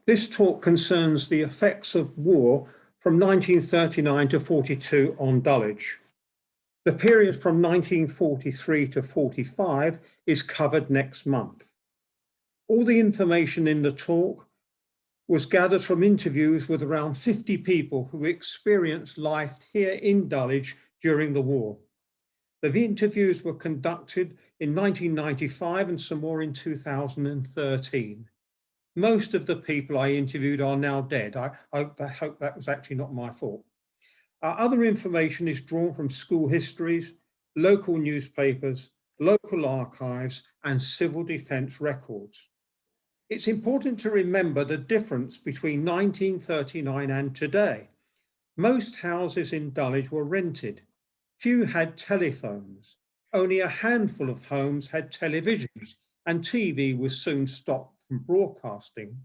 This talk concerns the effects of war from 1939 to 42 on Dulwich. The period from 1943 to 45 is covered next month. All the information in the talk was gathered from interviews with around 50 people who experienced life here in Dulwich during the war. The interviews were conducted in 1995 and some more in 2013. Most of the people I interviewed are now dead. I hope that was actually not my fault. Other information is drawn from school histories, local newspapers, local archives, and civil defence records. It's important to remember the difference between 1939 and today. Most houses in Dulwich were rented. Few had telephones. Only a handful of homes had televisions, and TV was soon stopped from broadcasting.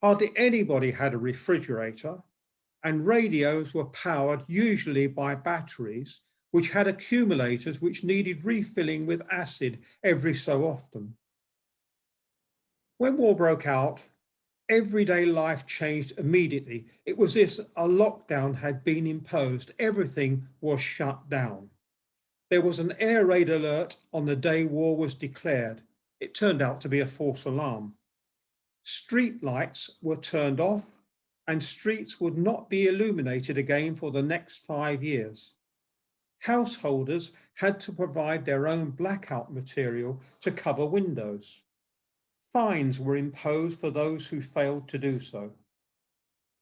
Hardly anybody had a refrigerator, and radios were powered usually by batteries, which had accumulators which needed refilling with acid every so often. When war broke out, everyday life changed immediately. It was as if a lockdown had been imposed. Everything was shut down. There was an air raid alert on the day war was declared. It turned out to be a false alarm. Street lights were turned off and streets would not be illuminated again for the next 5 years. Householders had to provide their own blackout material to cover windows. Fines were imposed for those who failed to do so.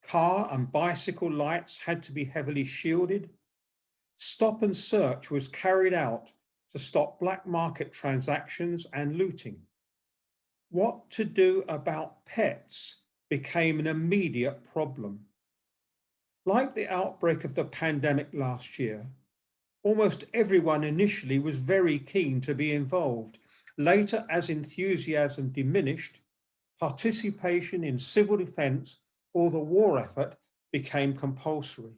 Car and bicycle lights had to be heavily shielded. Stop and search was carried out to stop black market transactions and looting. What to do about pets became an immediate problem. Like the outbreak of the pandemic last year, almost everyone initially was very keen to be involved. Later, as enthusiasm diminished, participation in civil defence or the war effort became compulsory.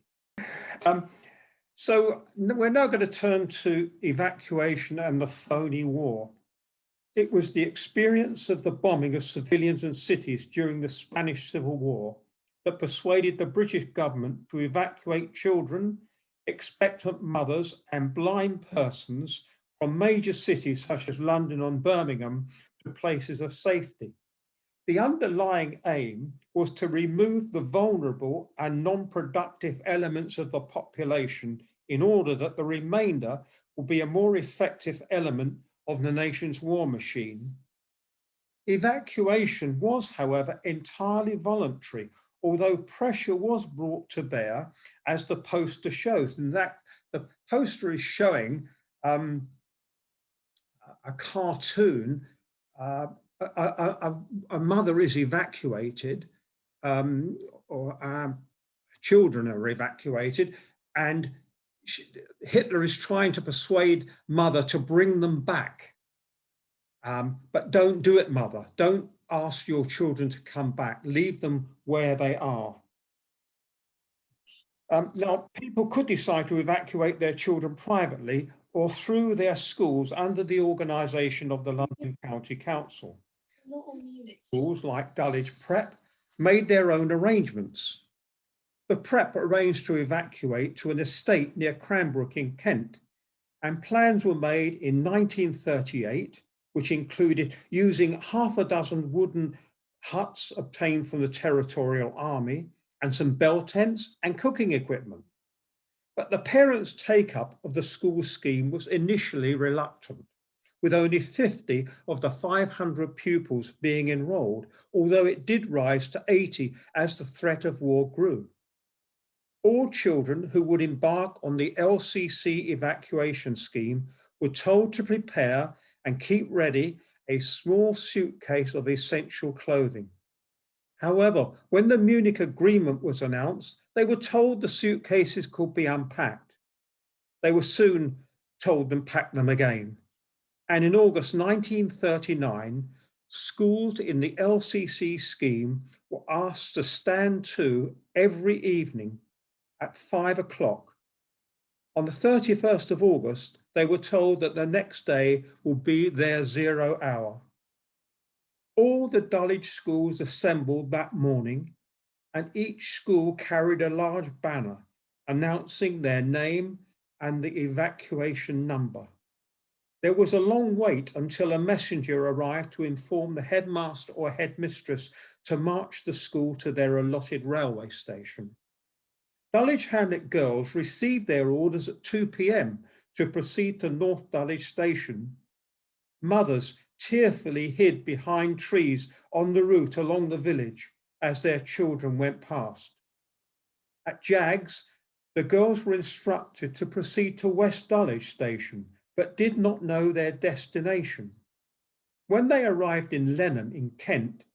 So we're now going to turn to evacuation and the Phoney War. It was the experience of the bombing of civilians and cities during the Spanish Civil War that persuaded the British government to evacuate children, expectant mothers, and blind persons from major cities such as London and Birmingham to places of safety. The underlying aim was to remove the vulnerable and non-productive elements of the population in order that the remainder will be a more effective element of the nation's war machine. Evacuation was, however, entirely voluntary, although pressure was brought to bear, as the poster shows. And that the poster is showing a cartoon. A mother is evacuated, or children are evacuated, and Hitler is trying to persuade mother to bring them back. But don't do it, mother. Don't ask your children to come back. Leave them where they are. Now, people could decide to evacuate their children privately or through their schools under the organisation of the London County Council. Schools like Dulwich Prep made their own arrangements. The Prep arranged to evacuate to an estate near Cranbrook in Kent, and plans were made in 1938, which included using half a dozen wooden huts obtained from the Territorial Army and some bell tents and cooking equipment. But the parents' take-up of the school scheme was initially reluctant, with only 50 of the 500 pupils being enrolled, although it did rise to 80 as the threat of war grew. All children who would embark on the LCC evacuation scheme were told to prepare and keep ready a small suitcase of essential clothing. However, when the Munich Agreement was announced, they were told the suitcases could be unpacked. They were soon told to pack them again. And in August 1939, schools in the LCC scheme were asked to stand to every evening at 5 o'clock. On the 31st of August, they were told that the next day will be their 0 hour. All the Dulwich schools assembled that morning, and each school carried a large banner announcing their name and the evacuation number. There was a long wait until a messenger arrived to inform the headmaster or headmistress to march the school to their allotted railway station. Dulwich Hamlet girls received their orders at 2 p.m. to proceed to North Dulwich Station. Mothers tearfully hid behind trees on the route along the village as their children went past. At Jags, the girls were instructed to proceed to West Dulwich Station, but did not know their destination. When they arrived in Lenham in Kent,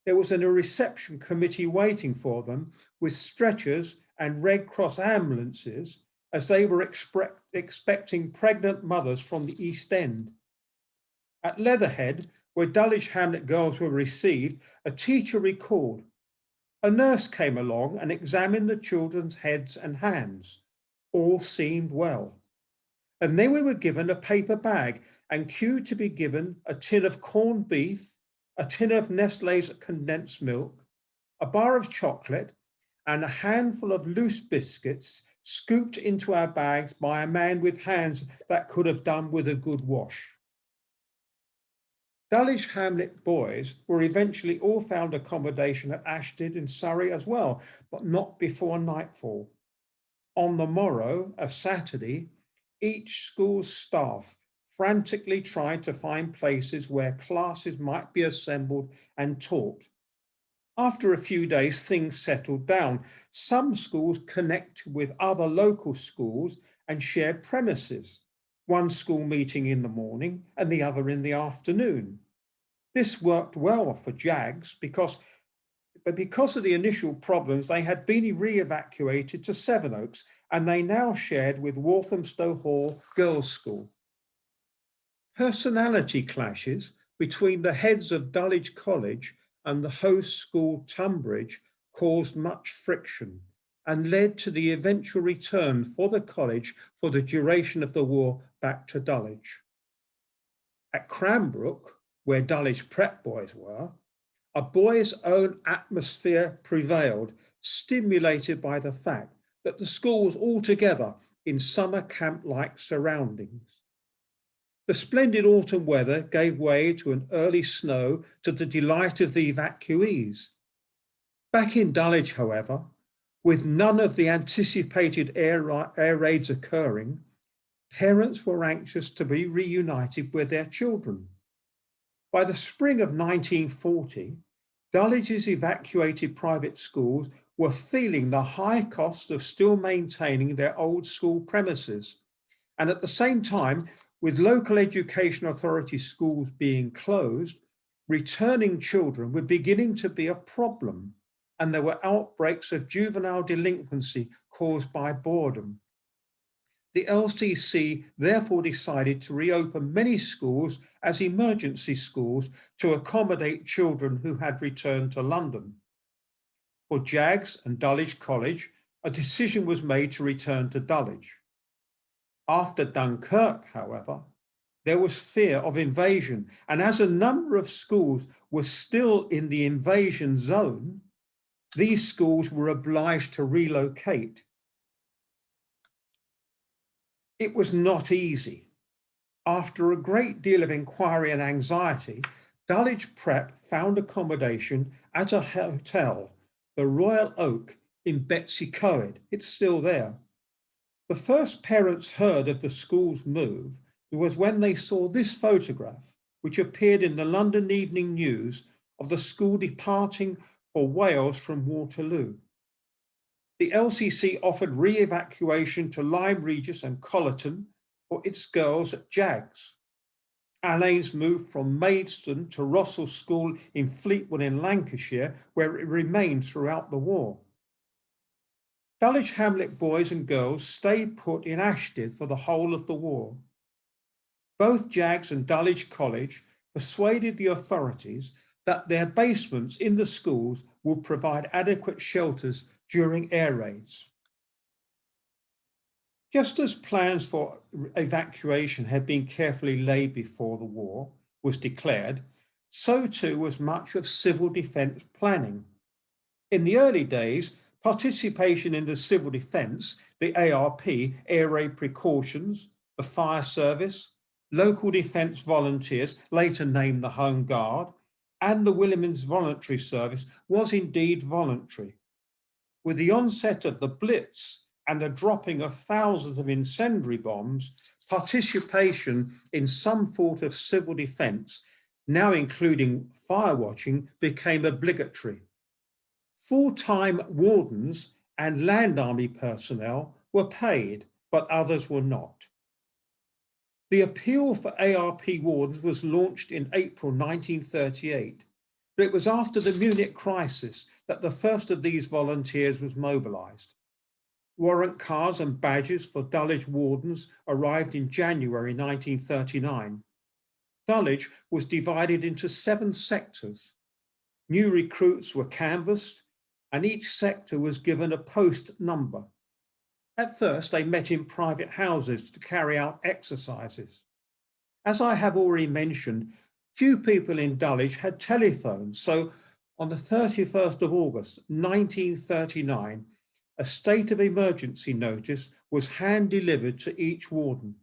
there was a reception committee waiting for them with stretchers and Red Cross ambulances as they were expecting pregnant mothers from the East End. At Leatherhead, where Dulwich Hamlet girls were received, a teacher recalled, "A nurse came along and examined the children's heads and hands. All seemed well. And then we were given a paper bag and queued to be given a tin of corned beef, a tin of Nestlé's condensed milk, a bar of chocolate, and a handful of loose biscuits scooped into our bags by a man with hands that could have done with a good wash." Dulwich Hamlet boys were eventually all found accommodation at Ashton in Surrey as well, but not before nightfall. On the morrow, a Saturday, each school's staff frantically tried to find places where classes might be assembled and taught. After a few days, things settled down. Some schools connected with other local schools and shared premises, one school meeting in the morning and the other in the afternoon. This worked well for Jags because of the initial problems, they had been re-evacuated to Sevenoaks and they now shared with Walthamstow Hall Girls' School. Personality clashes between the heads of Dulwich College and the host school Tunbridge caused much friction and led to the eventual return for the college for the duration of the war back to Dulwich. At Cranbrook, where Dulwich prep boys were, a boys' own atmosphere prevailed, stimulated by the fact that the school was all together in summer camp-like surroundings. The splendid autumn weather gave way to an early snow to the delight of the evacuees. Back in Dulwich, however, with none of the anticipated air raids occurring, parents were anxious to be reunited with their children. By the spring of 1940, Dulwich's evacuated private schools were feeling the high cost of still maintaining their old school premises. And at the same time, with local education authority schools being closed, returning children were beginning to be a problem, and there were outbreaks of juvenile delinquency caused by boredom. The LCC therefore decided to reopen many schools as emergency schools to accommodate children who had returned to London. For Jags and Dulwich College, a decision was made to return to Dulwich. After Dunkirk, however, there was fear of invasion, and as a number of schools were still in the invasion zone, these schools were obliged to relocate. It was not easy. After a great deal of inquiry and anxiety, Dulwich Prep found accommodation at a hotel, the Royal Oak in Betsy Coed. It's still there. The first parents heard of the school's move was when they saw this photograph, which appeared in the London Evening News of the school departing for Wales from Waterloo. The LCC offered re-evacuation to Lyme Regis and Collerton for its girls at Jags. Alain's moved from Maidstone to Rossall School in Fleetwood in Lancashire, where it remained throughout the war. Dulwich Hamlet boys and girls stayed put in Ashton for the whole of the war. Both Jags and Dulwich College persuaded the authorities that their basements in the schools would provide adequate shelters during air raids. Just as plans for evacuation had been carefully laid before the war was declared, So too was much of civil defence planning. In the early days, participation in the civil defence, the ARP, air raid precautions, the fire service, local defence volunteers, later named the Home Guard, and the Women's Voluntary Service was indeed voluntary. With the onset of the Blitz and the dropping of thousands of incendiary bombs, participation in some sort of civil defence, now including fire watching, became obligatory. Full-time wardens and land army personnel were paid, but others were not. The appeal for ARP wardens was launched in April 1938, but it was after the Munich crisis that the first of these volunteers was mobilised. Warrant cards and badges for Dulwich wardens arrived in January 1939. Dulwich was divided into 7 sectors. New recruits were canvassed, and each sector was given a post number. At first, they met in private houses to carry out exercises. As I have already mentioned, few people in Dulwich had telephones, so on the 31st of August 1939, a state of emergency notice was hand-delivered to each warden.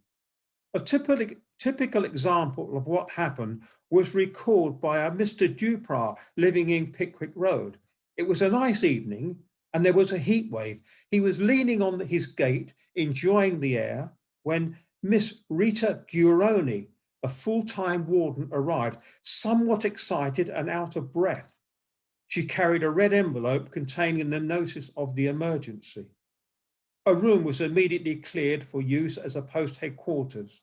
A typical example of what happened was recalled by a Mr. Duprat living in Pickwick Road. It was a nice evening and there was a heat wave. He was leaning on his gate, enjoying the air, when Miss Rita Guroni, a full-time warden, arrived, somewhat excited and out of breath. She carried a red envelope containing the notice of the emergency. A room was immediately cleared for use as a post headquarters.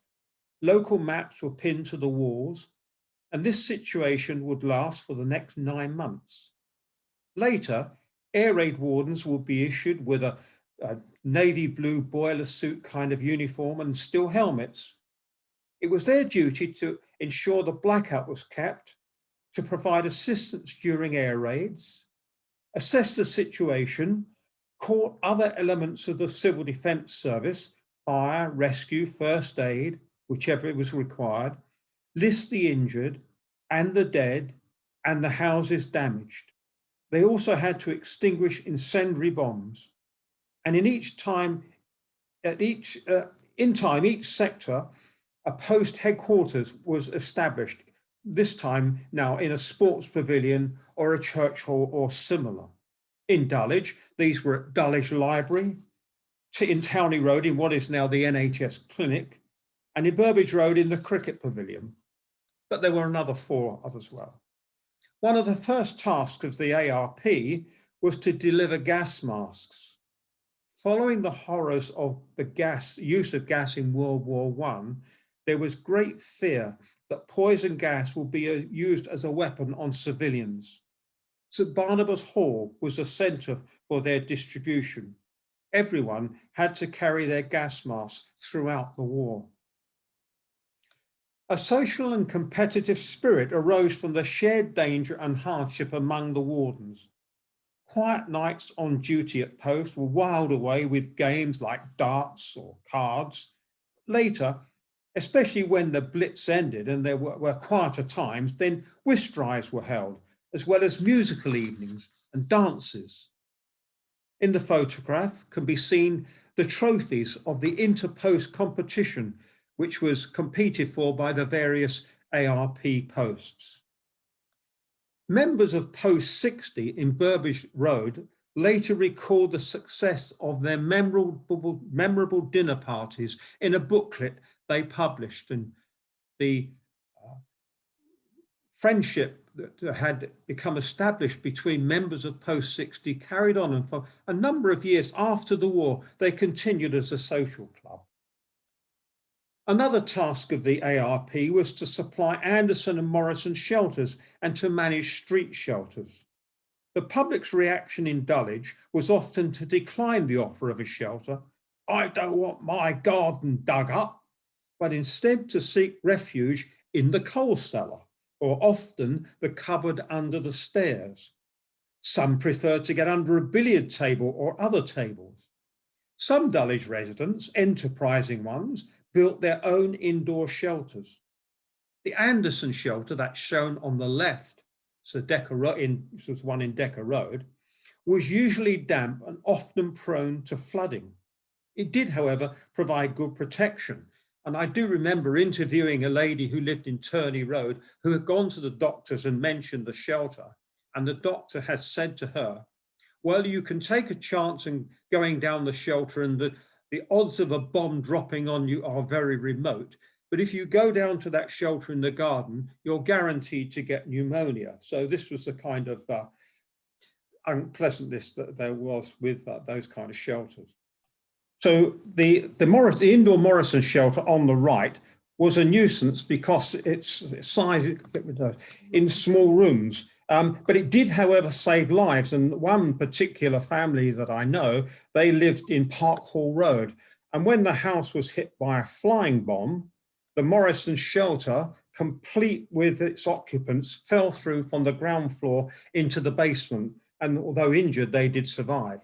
Local maps were pinned to the walls, and this situation would last for the next 9 months. Later, air raid wardens would be issued with a navy blue boiler suit kind of uniform and steel helmets. It was their duty to ensure the blackout was kept, to provide assistance during air raids, assess the situation, call other elements of the civil defence service, fire, rescue, first aid, whichever it was required, list the injured and the dead and the houses damaged. They also had to extinguish incendiary bombs. And each sector, a post headquarters was established, this time now in a sports pavilion or a church hall or similar. In Dulwich, these were at Dulwich Library, in Townley Road in what is now the NHS Clinic, and in Burbage Road in the Cricket Pavilion. But there were another 4 others as well. One of the first tasks of the ARP was to deliver gas masks. Following the horrors of the use of gas in World War I, there was great fear that poison gas would be used as a weapon on civilians. St. Barnabas Hall was a centre for their distribution. Everyone had to carry their gas masks throughout the war. A social and competitive spirit arose from the shared danger and hardship among the wardens. Quiet nights on duty at post were whiled away with games like darts or cards. Later, especially when the Blitz ended and there were quieter times, then whist drives were held, as well as musical evenings and dances. In the photograph can be seen the trophies of the inter-post competition, which was competed for by the various ARP posts. Members of Post 60 in Burbage Road later recalled the success of their memorable dinner parties in a booklet they published, and the friendship that had become established between members of Post 60 carried on, and for a number of years after the war, they continued as a social club. Another task of the ARP was to supply Anderson and Morrison shelters and to manage street shelters. The public's reaction in Dulwich was often to decline the offer of a shelter. I don't want my garden dug up, but instead to seek refuge in the coal cellar, or often the cupboard under the stairs. Some preferred to get under a billiard table or other tables. Some Dulwich residents, enterprising ones, built their own indoor shelters. The Anderson shelter that's shown on the left, so this was one in Decker Road, was usually damp and often prone to flooding. It did, however, provide good protection. And I do remember interviewing a lady who lived in Turney Road who had gone to the doctors and mentioned the shelter. And the doctor had said to her, well, you can take a chance in going down the shelter and the odds of a bomb dropping on you are very remote. But if you go down to that shelter in the garden, you're guaranteed to get pneumonia. So this was the kind of unpleasantness that there was with those kind of shelters. So the indoor Morrison shelter on the right was a nuisance because its size in small rooms. But it did, however, save lives. And one particular family that I know, they lived in Park Hall Road. And when the house was hit by a flying bomb, the Morrison shelter, complete with its occupants, fell through from the ground floor into the basement. And although injured, they did survive.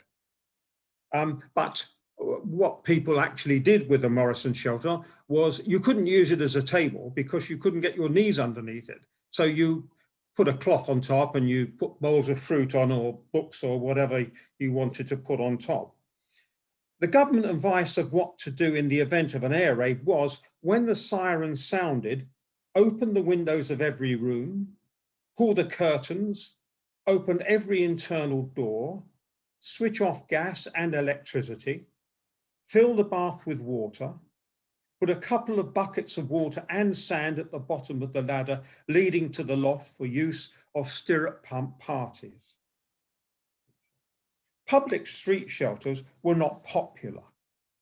But what people actually did with the Morrison shelter was you couldn't use it as a table because you couldn't get your knees underneath it. So you put a cloth on top and you put bowls of fruit on or books or whatever you wanted to put on top. The government advice of what to do in the event of an air raid was, when the siren sounded, open the windows of every room, pull the curtains, open every internal door, switch off gas and electricity, fill the bath with water, put a couple of buckets of water and sand at the bottom of the ladder leading to the loft for use of stirrup pump parties. Public street shelters were not popular,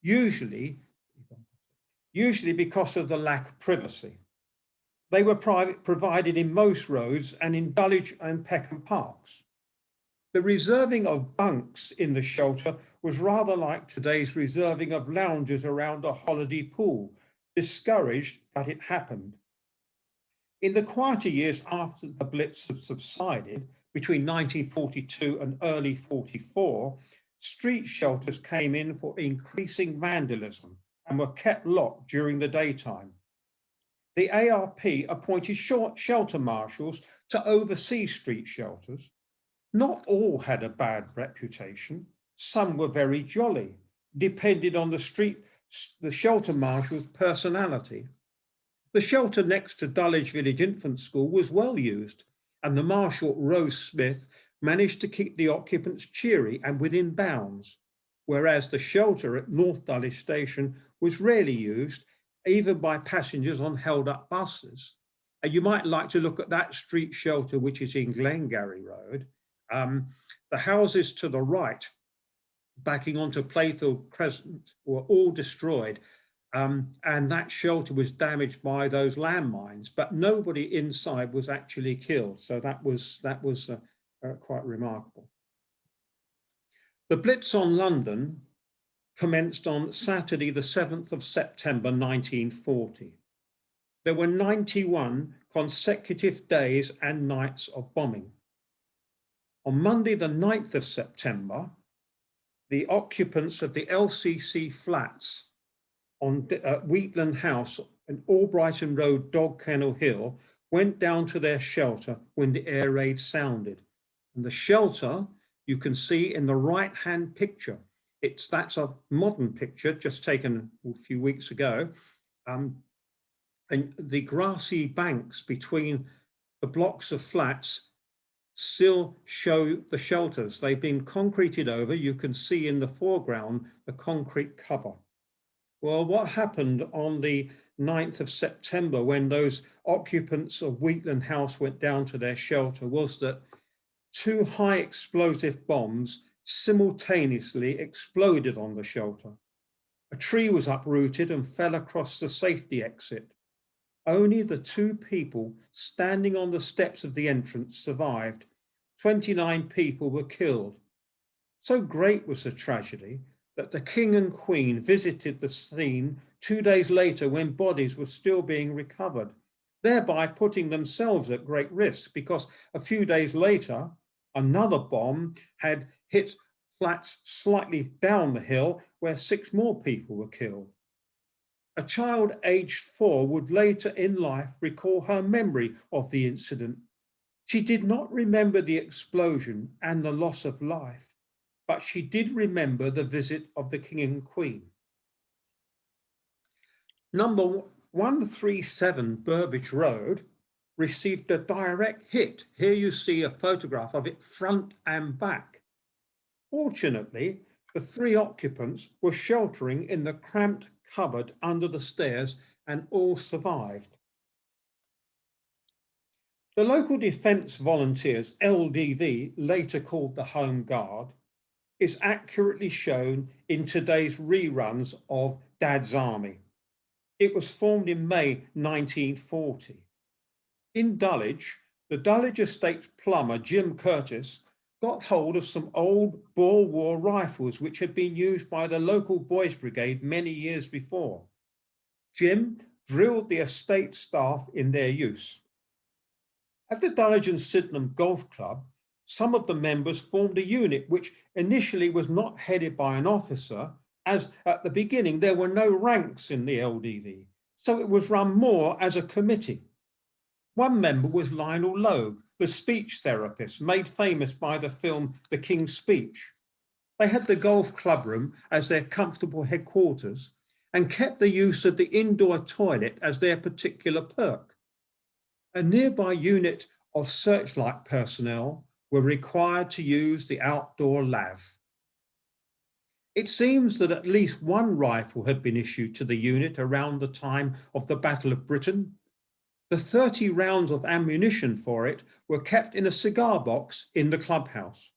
usually because of the lack of privacy. They were provided in most roads and in Dulwich and Peckham parks. The reserving of bunks in the shelter was rather like today's reserving of lounges around a holiday pool, discouraged, but it happened. In the quieter years after the Blitz had subsided, between 1942 and early 44, street shelters came in for increasing vandalism and were kept locked during the daytime. The ARP appointed shelter marshals to oversee street shelters. Not all had a bad reputation. Some were very jolly, depended on the shelter marshal's personality. The shelter next to Dulwich Village Infant School was well used, and the marshal, Rose Smith, managed to keep the occupants cheery and within bounds, whereas the shelter at North Dulwich Station was rarely used, even by passengers on held-up buses. And you might like to look at that street shelter, which is in Glengarry Road. The houses to the right, backing onto Playfield Crescent, were all destroyed. And that shelter was damaged by those landmines, but nobody inside was actually killed. So that was quite remarkable. The Blitz on London commenced on Saturday, the 7th of September, 1940. There were 91 consecutive days and nights of bombing. On Monday, the 9th of September, the occupants of the LCC flats on Wheatland House and Albrighton Road, Dog Kennel Hill, went down to their shelter when the air raid sounded. And the shelter you can see in the right-hand picture. That's a modern picture just taken a few weeks ago. And the grassy banks between the blocks of flats still show the shelters. They've been concreted over. You can see in the foreground the concrete cover. Well, what happened on the 9th of September when those occupants of Wheatland House went down to their shelter was that 2 high explosive bombs simultaneously exploded on the shelter. A tree was uprooted and fell across the safety exit. Only the 2 people standing on the steps of the entrance survived. 29 people were killed. So great was the tragedy that the King and Queen visited the scene 2 days later when bodies were still being recovered, thereby putting themselves at great risk because a few days later, another bomb had hit flats slightly down the hill where 6 more people were killed. A child aged 4 would later in life recall her memory of the incident. She did not remember the explosion and the loss of life, but she did remember the visit of the King and Queen. Number 137 Burbage Road received a direct hit. Here you see a photograph of it front and back. Fortunately, the 3 occupants were sheltering in the cramped cupboard under the stairs and all survived. The local defence volunteers, LDV, later called the Home Guard, is accurately shown in today's reruns of Dad's Army. It was formed in May 1940. In Dulwich, the Dulwich Estate's plumber, Jim Curtis, got hold of some old Boer War rifles which had been used by the local boys brigade many years before. Jim drilled the estate staff in their use. At the Dulwich and Sydenham Golf Club, some of the members formed a unit which initially was not headed by an officer, as at the beginning there were no ranks in the LDV, so it was run more as a committee. One member was Lionel Logue, the speech therapist made famous by the film The King's Speech. They had the golf club room as their comfortable headquarters and kept the use of the indoor toilet as their particular perk. A nearby unit of searchlight personnel were required to use the outdoor lav. It seems that at least one rifle had been issued to the unit around the time of the Battle of Britain. The 30 rounds of ammunition for it were kept in a cigar box in the clubhouse.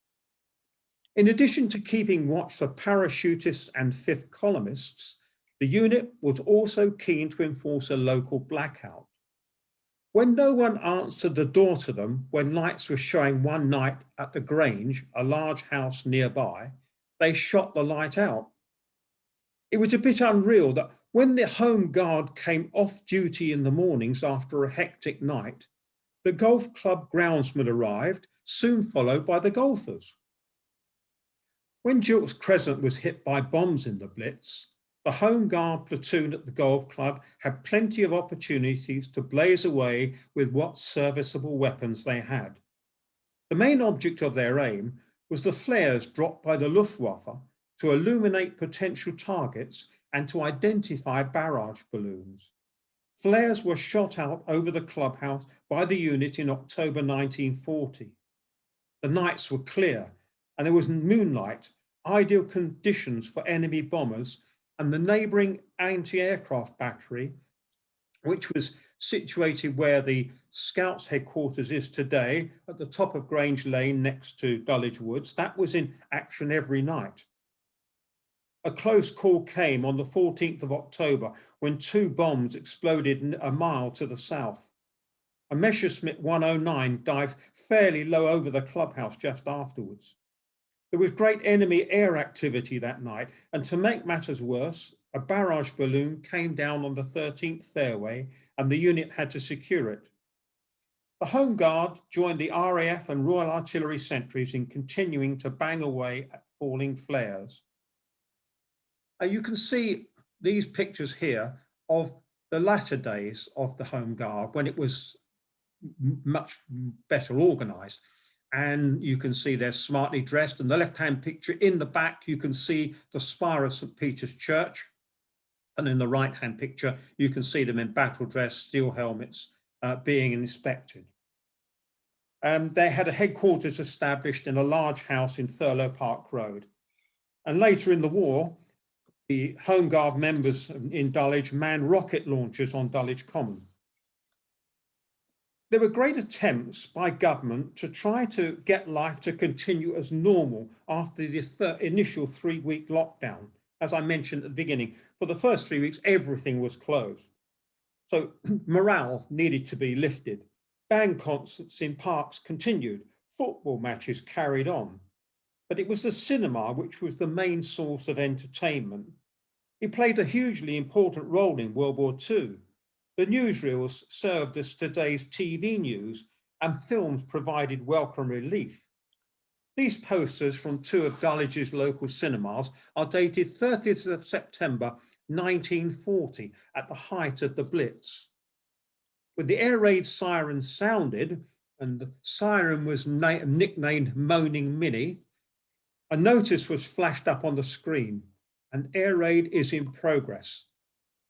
In addition to keeping watch for parachutists and fifth columnists, the unit was also keen to enforce a local blackout. When no one answered the door to them when lights were showing one night at the Grange, a large house nearby, they shot the light out. It was a bit unreal that when the Home Guard came off duty in the mornings after a hectic night, the golf club groundsman arrived, soon followed by the golfers. When Gilts Crescent was hit by bombs in the Blitz, the Home Guard platoon at the golf club had plenty of opportunities to blaze away with what serviceable weapons they had. The main object of their aim was the flares dropped by the Luftwaffe to illuminate potential targets and to identify barrage balloons. Flares were shot out over the clubhouse by the unit in October 1940. The nights were clear and there was moonlight, ideal conditions for enemy bombers, and the neighbouring anti-aircraft battery, which was situated where the Scouts headquarters is today, at the top of Grange Lane next to Dulwich Woods, that was in action every night. A close call came on the 14th of October when 2 bombs exploded a mile to the south. A Messerschmitt 109 dived fairly low over the clubhouse just afterwards. There was great enemy air activity that night, and to make matters worse, a barrage balloon came down on the 13th fairway and the unit had to secure it. The Home Guard joined the RAF and Royal Artillery sentries in continuing to bang away at falling flares. You can see these pictures here of the latter days of the Home Guard when it was much better organised. And you can see they're smartly dressed. And the left-hand picture in the back, you can see the spire of St. Peter's Church. And in the right-hand picture, you can see them in battle dress, steel helmets, being inspected. They had a headquarters established in a large house in Thurlow Park Road. And later in the war, the Home Guard members in Dulwich manned rocket launchers on Dulwich Common. There were great attempts by government to try to get life to continue as normal after the initial 3-week lockdown. As I mentioned at the beginning, for the first 3 weeks, everything was closed. So morale needed to be lifted. Band concerts in parks continued. Football matches carried on. But it was the cinema which was the main source of entertainment. It played a hugely important role in World War II. The newsreels served as today's TV news, and films provided welcome relief. These posters from 2 of Dulwich's local cinemas are dated 30th of September 1940, at the height of the Blitz. When the air raid siren sounded, and the siren was nicknamed Moaning Minnie, a notice was flashed up on the screen: an air raid is in progress.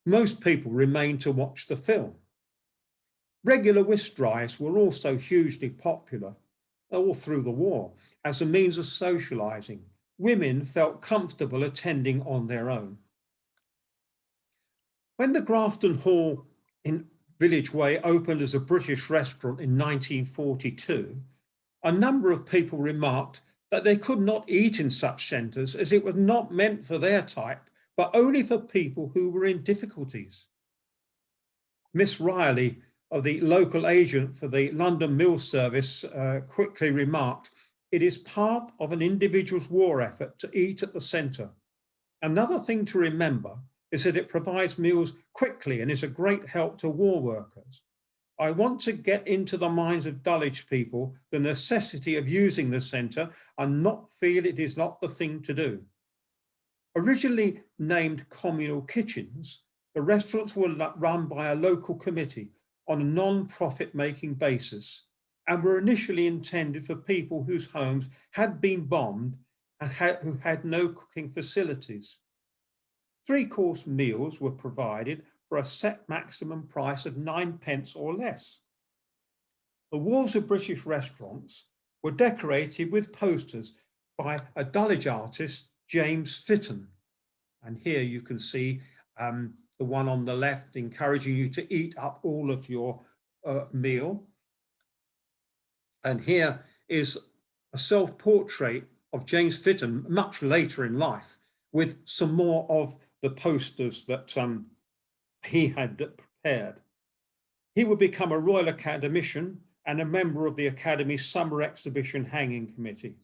Most people remained to watch the film. Regular whist drives were also hugely popular all through the war as a means of socialising. Women felt comfortable attending on their own. When the Grafton Hall in Village Way opened as a British restaurant in 1942, a number of people remarked that they could not eat in such centres as it was not meant for their type, but only for people who were in difficulties. Miss Riley, of the local agent for the London Mill Service, quickly remarked, "It is part of an individual's war effort to eat at the centre. Another thing to remember is that it provides meals quickly and is a great help to war workers. I want to get into the minds of Dulwich people the necessity of using the centre and not feel it is not the thing to do." Originally named communal kitchens, the restaurants were run by a local committee on a non-profit making basis and were initially intended for people whose homes had been bombed and who had no cooking facilities. 3-course meals were provided for a set maximum price of 9p or less. The walls of British restaurants were decorated with posters by a Dulwich artist, James Fitton. And here you can see the one on the left encouraging you to eat up all of your meal. And here is a self-portrait of James Fitton much later in life with some more of the posters that he had prepared. He would become a Royal Academician and a member of the Academy's Summer Exhibition Hanging Committee.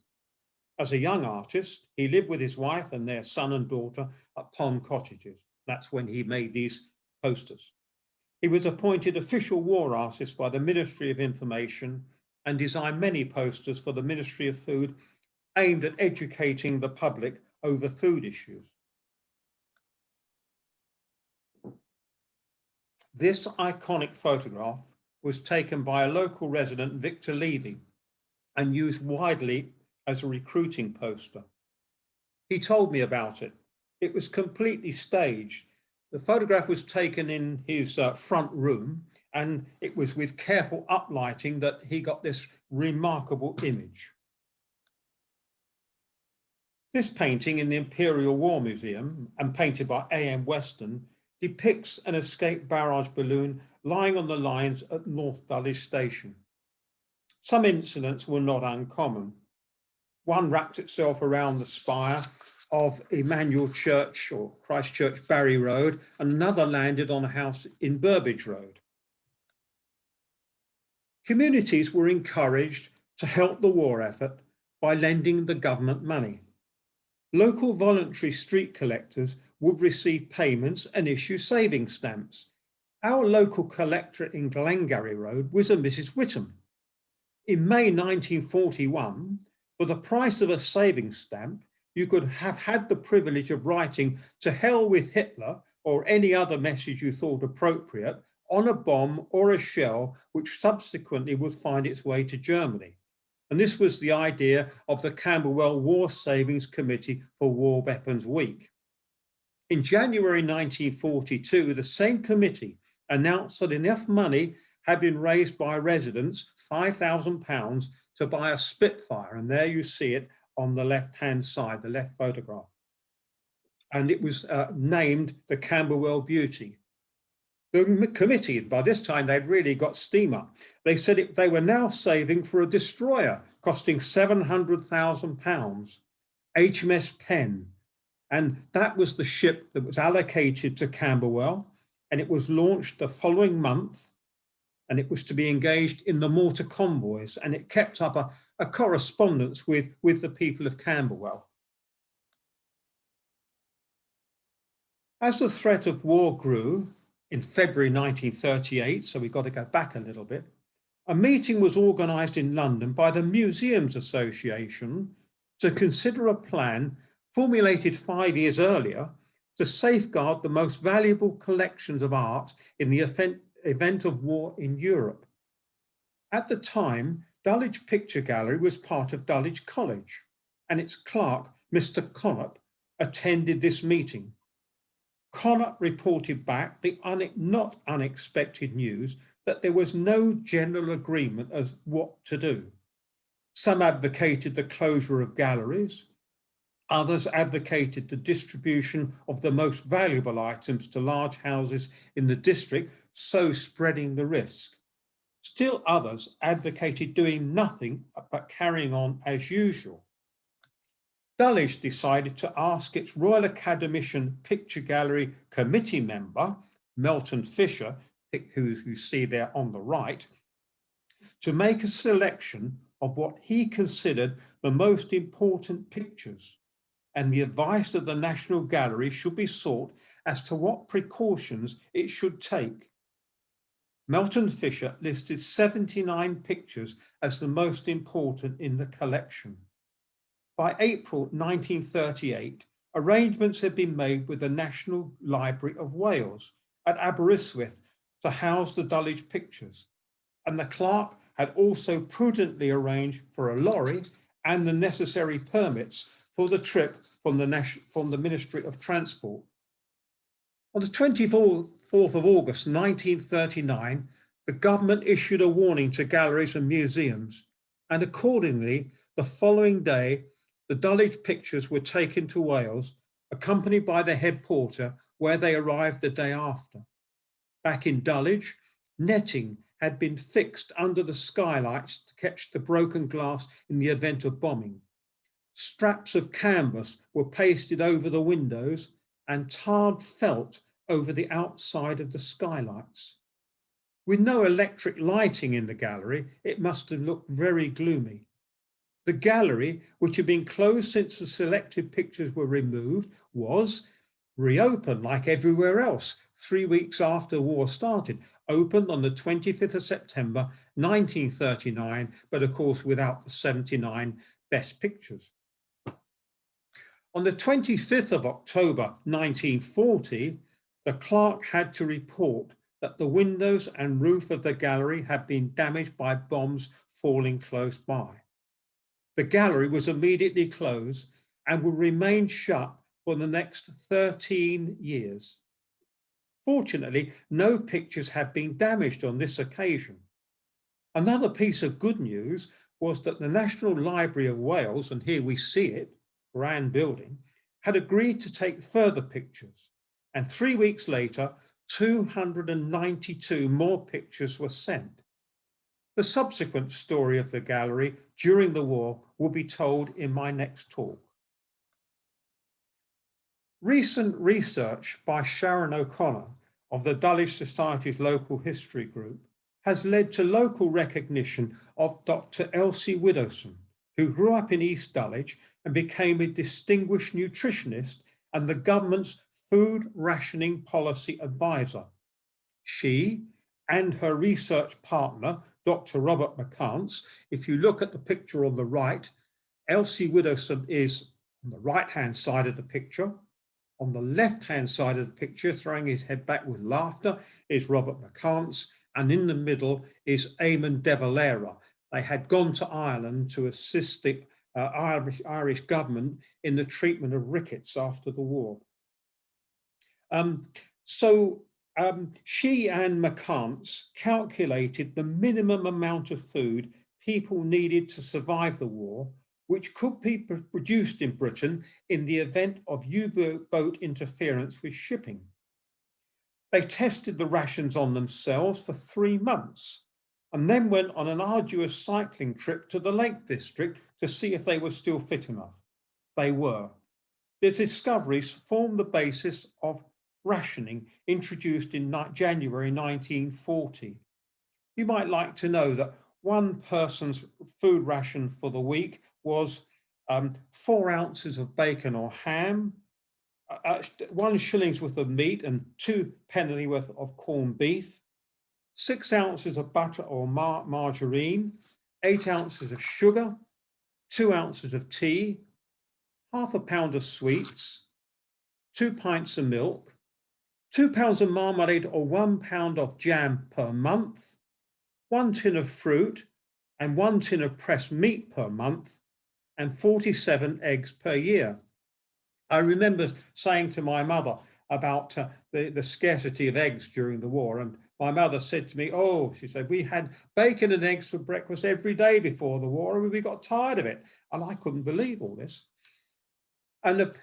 As a young artist, he lived with his wife and their son and daughter at Pond Cottages. That's when he made these posters. He was appointed official war artist by the Ministry of Information and designed many posters for the Ministry of Food aimed at educating the public over food issues. This iconic photograph was taken by a local resident, Victor Levy, and used widely as a recruiting poster. He told me about it. It was completely staged. The photograph was taken in his front room, and it was with careful uplighting that he got this remarkable image. This painting in the Imperial War Museum, and painted by A.M. Weston, depicts an escape barrage balloon lying on the lines at North Dulwich Station. Some incidents were not uncommon. One wrapped itself around the spire of Emmanuel Church or Christ Church Barry Road, and another landed on a house in Burbage Road. Communities were encouraged to help the war effort by lending the government money. Local voluntary street collectors would receive payments and issue saving stamps. Our local collector in Glengarry Road was a Mrs. Whittam. In May 1941, for the price of a savings stamp, you could have had the privilege of writing "To hell with Hitler" or any other message you thought appropriate on a bomb or a shell, which subsequently would find its way to Germany. And this was the idea of the Camberwell War Savings Committee for War Weapons Week. In January 1942, the same committee announced that enough money had been raised by residents, £5,000, to buy a Spitfire. And there you see it on the left-hand side, the left photograph. And it was named the Camberwell Beauty. The committee, by this time, they'd really got steam up. They said they were now saving for a destroyer costing £700,000, HMS Penn. And that was the ship that was allocated to Camberwell, and it was launched the following month, and it was to be engaged in the mortar convoys, and it kept up a correspondence with the people of Camberwell. As the threat of war grew, in February 1938, so we've got to go back a little bit, a meeting was organised in London by the Museums Association to consider a plan formulated 5 years earlier to safeguard the most valuable collections of art in the event of war in Europe. At the time, Dulwich Picture Gallery was part of Dulwich College, and its clerk, Mr. Connop, attended this meeting. Connop reported back the not unexpected news that there was no general agreement as what to do. Some advocated the closure of galleries. Others advocated the distribution of the most valuable items to large houses in the district, so spreading the risk. Still others advocated doing nothing but carrying on as usual. Dulwich decided to ask its Royal Academician Picture Gallery committee member, Melton Fisher, who you see there on the right, to make a selection of what he considered the most important pictures, and the advice of the National Gallery should be sought as to what precautions it should take. Melton Fisher listed 79 pictures as the most important in the collection. By April 1938, arrangements had been made with the National Library of Wales at Aberystwyth to house the Dulwich pictures, and the clerk had also prudently arranged for a lorry and the necessary permits for the trip from the Ministry of Transport. On the 24th of August 1939, the government issued a warning to galleries and museums, and accordingly, the following day, the Dulwich pictures were taken to Wales, accompanied by the head porter, where they arrived the day after. Back in Dulwich, netting had been fixed under the skylights to catch the broken glass in the event of bombing. Straps of canvas were pasted over the windows and tarred felt over the outside of the skylights. With no electric lighting in the gallery, it must have looked very gloomy. The gallery, which had been closed since the selected pictures were removed, was reopened like everywhere else 3 weeks after the war started, opened on the 25th of September 1939, but of course without the 79 best pictures. On the 25th of October 1940, the clerk had to report that the windows and roof of the gallery had been damaged by bombs falling close by. The gallery was immediately closed and will remain shut for the next 13 years. Fortunately, no pictures have been damaged on this occasion. Another piece of good news was that the National Library of Wales, and here we see it, grand building, had agreed to take further pictures. And 3 weeks later, 292 more pictures were sent. The subsequent story of the gallery during the war will be told in my next talk. Recent research by Sharon O'Connor of the Dulwich Society's Local History Group has led to local recognition of Dr. Elsie Widdowson, who grew up in East Dulwich and became a distinguished nutritionist and the government's food rationing policy advisor. She and her research partner, Dr. Robert McCants, if you look at the picture on the right, Elsie Widdowson is on the right-hand side of the picture. On the left-hand side of the picture, throwing his head back with laughter, is Robert McCants, and in the middle is Eamon de Valera. They had gone to Ireland to assist the Irish government in the treatment of rickets after the war. She and McCants calculated the minimum amount of food people needed to survive the war, which could be produced in Britain in the event of U-boat interference with shipping. They tested the rations on themselves for 3 months and then went on an arduous cycling trip to the Lake District to see if they were still fit enough. They were. Their discoveries formed the basis of rationing introduced in January 1940. You might like to know that one person's food ration for the week was 4 ounces of bacon or ham, 1 shilling's worth of meat and 2 penny worth of corned beef, 6 ounces of butter or margarine, 8 ounces of sugar, 2 ounces of tea, half a pound of sweets, 2 pints of milk, 2 pounds of marmalade or 1 pound of jam per month, 1 tin of fruit and 1 tin of pressed meat per month, and 47 eggs per year. I remember saying to my mother about the scarcity of eggs during the war, and my mother said to me, oh, she said, we had bacon and eggs for breakfast every day before the war, and we got tired of it. And I couldn't believe all this. And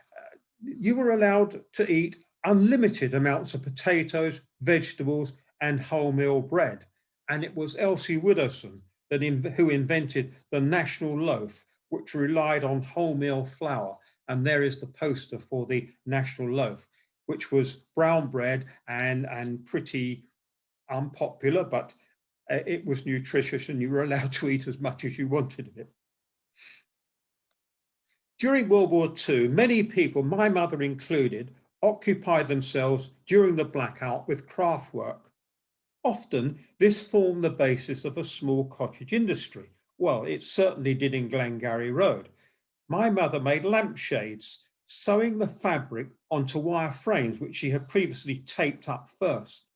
you were allowed to eat unlimited amounts of potatoes, vegetables, and wholemeal bread. And it was Elsie Widdowson who invented the national loaf, which relied on wholemeal flour. And there is the poster for the national loaf, which was brown bread and pretty unpopular, but it was nutritious and you were allowed to eat as much as you wanted of it. During World War II, many people, my mother included, occupied themselves during the blackout with craft work. Often, this formed the basis of a small cottage industry. Well, it certainly did in Glengarry Road. My mother made lampshades, sewing the fabric onto wire frames, which she had previously taped up first.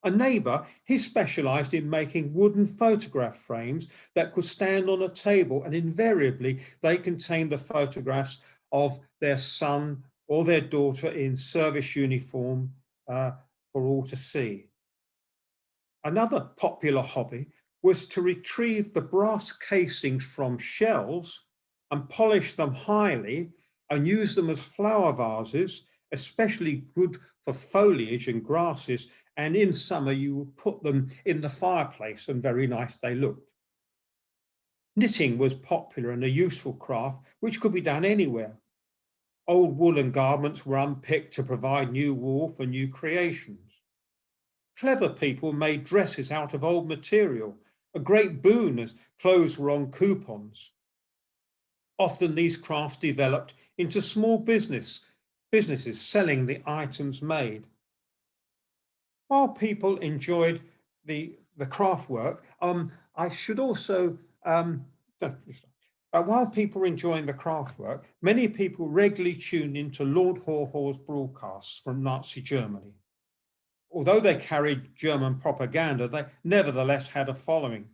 A neighbour, he specialised in making wooden photograph frames that could stand on a table, and invariably they contained the photographs of their son or their daughter in service uniform for all to see. Another popular hobby was to retrieve the brass casings from shells and polish them highly and use them as flower vases, especially good for foliage and grasses. And in summer, you would put them in the fireplace and very nice they looked. Knitting was popular and a useful craft which could be done anywhere. Old woolen garments were unpicked to provide new wool for new creations. Clever people made dresses out of old material, a great boon as clothes were on coupons. Often these crafts developed into small businesses selling the items made. While people enjoyed the craft work, I should also, while people were enjoying the craft work, many people regularly tuned into Lord Haw Haw's broadcasts from Nazi Germany. Although they carried German propaganda, they nevertheless had a following.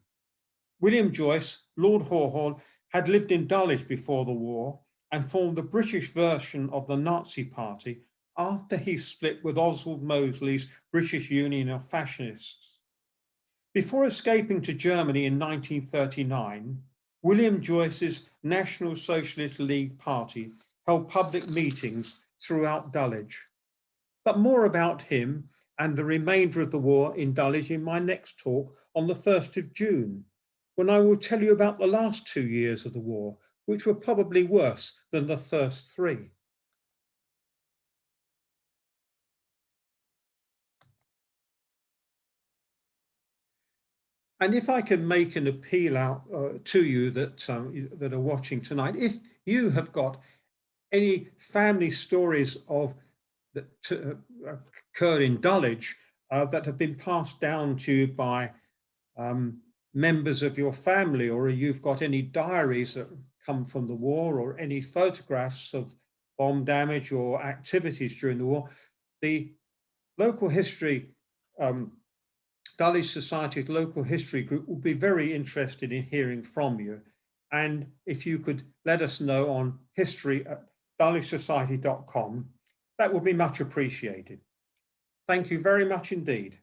William Joyce, Lord Haw Haw, had lived in Dulwich before the war and formed the British version of the Nazi Party after he split with Oswald Mosley's British Union of Fascists. Before escaping to Germany in 1939, William Joyce's National Socialist League Party held public meetings throughout Dulwich. But more about him and the remainder of the war in Dulwich in my next talk on the 1st of June, when I will tell you about the last 2 years of the war, which were probably worse than the first 3. And if I can make an appeal out to you that are watching tonight, if you have got any family stories that occurred in Dulwich that have been passed down to you by members of your family, or you've got any diaries that come from the war, or any photographs of bomb damage or activities during the war, the local history Dulwich Society's local history group will be very interested in hearing from you. And if you could let us know on history@dulwichsociety.com, that would be much appreciated. Thank you very much indeed.